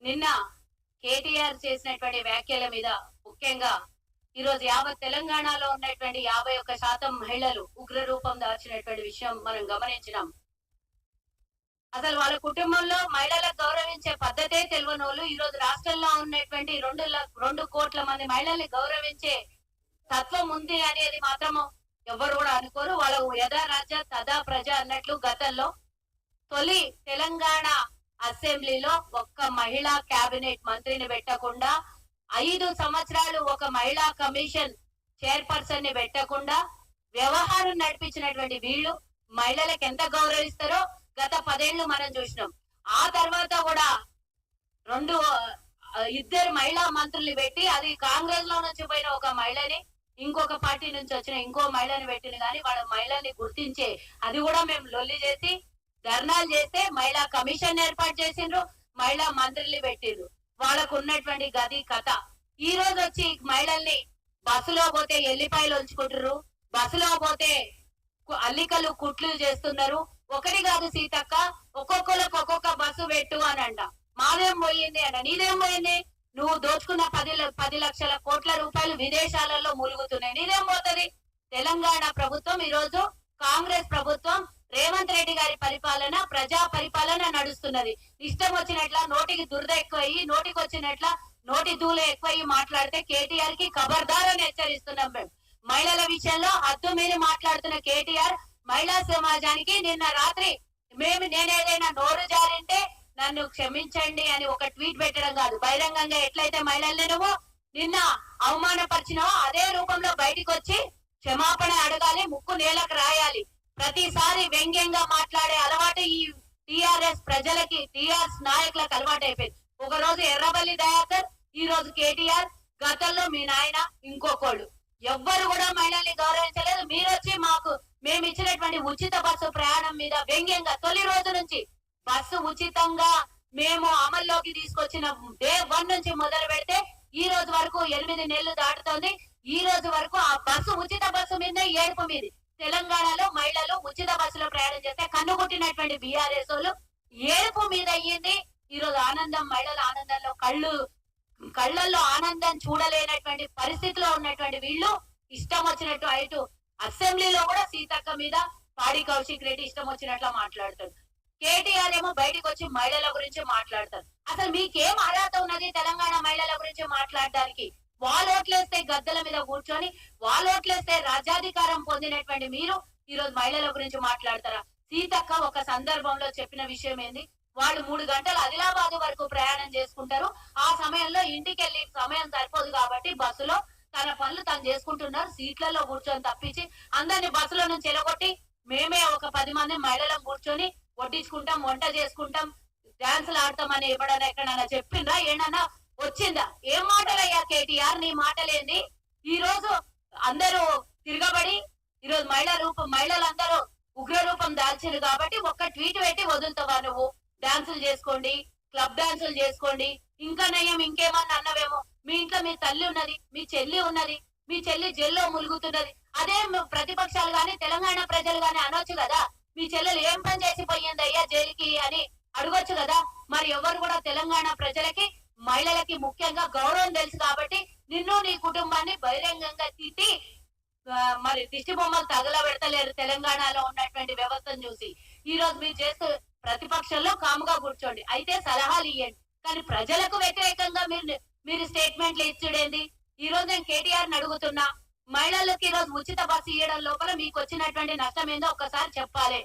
నిన్న కేటీఆర్ చేసినటువంటి వ్యాఖ్యల మీద ముఖ్యంగా ఈరోజు యావత్ తెలంగాణలో ఉన్నటువంటి 51% మహిళలు ఉగ్ర రూపం దాల్చినటువంటి విషయం మనం గమనించినాం. అసలు వాళ్ళ కుటుంబంలో మహిళలకు గౌరవించే పద్ధతే తెలియనోళ్ళు ఈరోజు రాష్ట్రంలో ఉన్నటువంటి 2 కోట్ల మంది మహిళల్ని గౌరవించే తత్వం ఉంది అనేది మాత్రము ఎవ్వరు కూడా అనుకోరు. వాళ్ళ యథా రాజ తదా ప్రజ అన్నట్లు గతంలో తొలి తెలంగాణ అసెంబ్లీలో ఒక్క మహిళా కేబినెట్ మంత్రిని పెట్టకుండా 5 సంవత్సరాలు ఒక మహిళా కమిషన్ చైర్పర్సన్ ని పెట్టకుండా వ్యవహారం నడిపించినటువంటి వీళ్ళు మహిళలకు ఎంత గౌరవిస్తారో గత 10 ఏళ్లు మనం చూసినాం. ఆ తర్వాత కూడా ఇద్దరు మహిళా మంత్రుల్ని పెట్టి అది కాంగ్రెస్ లో నుంచి పోయిన ఒక మహిళని ఇంకొక పార్టీ నుంచి వచ్చిన ఇంకో మహిళని పెట్టిన కానీ వాళ్ళ మహిళని గుర్తించే అది కూడా మేము లొల్లి చేసి ధర్నాలు చేస్తే మహిళా కమిషన్ ఏర్పాటు చేసిండ్రు, మహిళా మంత్రుల్ని పెట్టిండ్రు. వాళ్ళకు ఉన్నటువంటి గది కథ. ఈ రోజు వచ్చి మహిళల్ని బస్సులో పోతే ఎల్లిపాయలు ఉంచుకుంటారు, బస్సులో పోతే అల్లికలు కుట్లు చేస్తున్నారు. ఒకటి కాదు సీతక్క, ఒక్కొక్కరికి ఒక్కొక్క బస్సు పెట్టు అని అంట. మాదేం పోయింది అన్న, నీదేం పోయింది? నువ్వు దోచుకున్న 10 లక్షల కోట్ల రూపాయలు విదేశాలలో ములుగుతున్నాయి, నీదేం పోతుంది? తెలంగాణ ప్రభుత్వం ఈ రోజు కాంగ్రెస్ ప్రభుత్వం రేవంత్ రెడ్డి గారి పరిపాలన ప్రజా పరిపాలన నడుస్తున్నది. ఇష్టం వచ్చినట్ల నోటికి దురద ఎక్కువయ్యి నోటికి వచ్చినట్ల నోటి దూల ఎక్కువయ్యి మాట్లాడితే కేటీఆర్ కి ఖబర్దారని హెచ్చరిస్తున్నాం. మేము మహిళల విషయంలో హద్దు మీరి మాట్లాడుతున్న కేటీఆర్ మహిళా సమాజానికి నిన్న రాత్రి నేనేదైనా నోరు జారింటే నన్ను క్షమించండి అని ఒక ట్వీట్ పెట్టడం కాదు, బహిరంగంగా ఎట్లయితే మహిళల్ని నువ్వు నిన్న అవమానపరిచినావో అదే రూపంలో బయటికి వచ్చి క్షమాపణ అడగాలి, ముక్కు నేలకు రాయాలి. ప్రతిసారి వ్యంగ్యంగా మాట్లాడే అలవాటు ఈ టిఆర్ఎస్ ప్రజలకి, టిఆర్ఎస్ నాయకులకు అలవాటు అయిపోయింది. ఒక రోజు ఎర్రబల్లి దయాకర్, ఈ రోజు కేటీఆర్, గతంలో మీ నాయన, ఇంకొకళ్ళు ఎవ్వరు కూడా మహిళల్ని గౌరవించలేదు. మీరు వచ్చి మేము ఇచ్చినటువంటి ఉచిత బస్సు ప్రయాణం మీద వ్యంగ్యంగా తొలి రోజు నుంచి బస్సు ఉచితంగా మేము అమల్లోకి తీసుకొచ్చిన డే 1 నుంచి మొదలు పెడితే ఈ రోజు వరకు 8 నెలలు దాటుతోంది. ఈ రోజు వరకు ఆ బస్సు ఉచిత బస్సు మీద ఏడుపు మీద తెలంగాణలో మహిళలు ఉచిత బస్సులో ప్రయాణం చేస్తే కన్నుగుట్టినటువంటి బీఆర్ఎస్ వాళ్ళు ఏడుపు మీద అయ్యింది. ఈ రోజు ఆనందం, మహిళల ఆనందంలో కళ్ళల్లో ఆనందం చూడలేనటువంటి పరిస్థితిలో ఉన్నటువంటి వీళ్ళు ఇష్టం వచ్చినట్టు ఇటు అసెంబ్లీలో కూడా సీతక్క మీద పాడి కౌశిక్ రెడ్డి ఇష్టం వచ్చినట్లు మాట్లాడతారు. కేటీఆర్ ఏమో బయటకు వచ్చి మహిళల గురించి మాట్లాడతారు. అసలు మీకేం అర్హత ఉన్నది తెలంగాణ మహిళల గురించి మాట్లాడడానికి? వాళ్ళు ఓట్లేస్తే గద్దెల మీద కూర్చొని వాళ్ళు ఓట్లేస్తే రాజ్యాధికారం పొందినటువంటి మీరు ఈ రోజు మహిళల గురించి మాట్లాడతారా? సీతక్క ఒక సందర్భంలో చెప్పిన విషయం ఏంది, వాళ్ళు 3 గంటలు ఆదిలాబాద్ వరకు ప్రయాణం చేసుకుంటారు. ఆ సమయంలో ఇంటికి వెళ్ళి సమయం సరిపోదు కాబట్టి బస్సులో తన పనులు తను చేసుకుంటున్నారు. సీట్లలో కూర్చొని తప్పించి అందరిని బస్సులో నుంచి ఎలగొట్టి మేమే ఒక 10 మంది మహిళలను కూర్చొని వడ్డించుకుంటాం, వంట చేసుకుంటాం, డాన్సులు ఆడతామని ఎప్పుడైనా ఎక్కడైనా చెప్పిందా? ఏమన్నా వచ్చిందా? ఏం మాటలయ్యా కేటీఆర్, నీ మాటలేంది? ఈ రోజు అందరూ తిరగబడి ఈరోజు మహిళలందరూ ఉగ్ర రూపం దాల్చారు కాబట్టి ఒక్క ట్వీట్ పెట్టి వదులుతావా నువ్వు? డాన్సులు చేసుకోండి, క్లబ్ డాన్సులు చేసుకోండి, ఇంకా నయం ఇంకేమన్నా అన్నవేమో. మీ ఇంట్లో మీ తల్లి ఉన్నది, మీ చెల్లి ఉన్నది, మీ చెల్లి జైల్లో ములుగుతున్నది. అదే ప్రతిపక్షాలు గాని తెలంగాణ ప్రజలు గాని అనొచ్చు కదా, మీ చెల్లెలు ఏం పని చేసి పోయింది అయ్యా జైలుకి అని అడగొచ్చు కదా. మరి ఎవరు కూడా తెలంగాణ ప్రజలకి, మహిళలకి ముఖ్యంగా గౌరవం తెలుసు కాబట్టి నిన్ను నీ కుటుంబాన్ని బహిరంగంగా తిట్టి మరి దిష్టి బొమ్మలు తగలబెడతలేరు తెలంగాణలో ఉన్నటువంటి వ్యవస్థను చూసి. ఈ రోజు మీరు చేస్తూ ప్రతిపక్షంలో కాముగా కూర్చోండి, అయితే సలహాలు ఇవ్వండి, కానీ ప్రజలకు వ్యతిరేకంగా మీరు స్టేట్మెంట్లు ఇచ్చుడేంది? ఈ రోజు నేను కేటీఆర్ అడుగుతున్నా, మహిళలకు ఈ రోజు ఉచిత బస్సు ఇవ్వడం లోపల మీకు వచ్చినటువంటి నష్టం ఏందో ఒక్కసారి చెప్పాలి.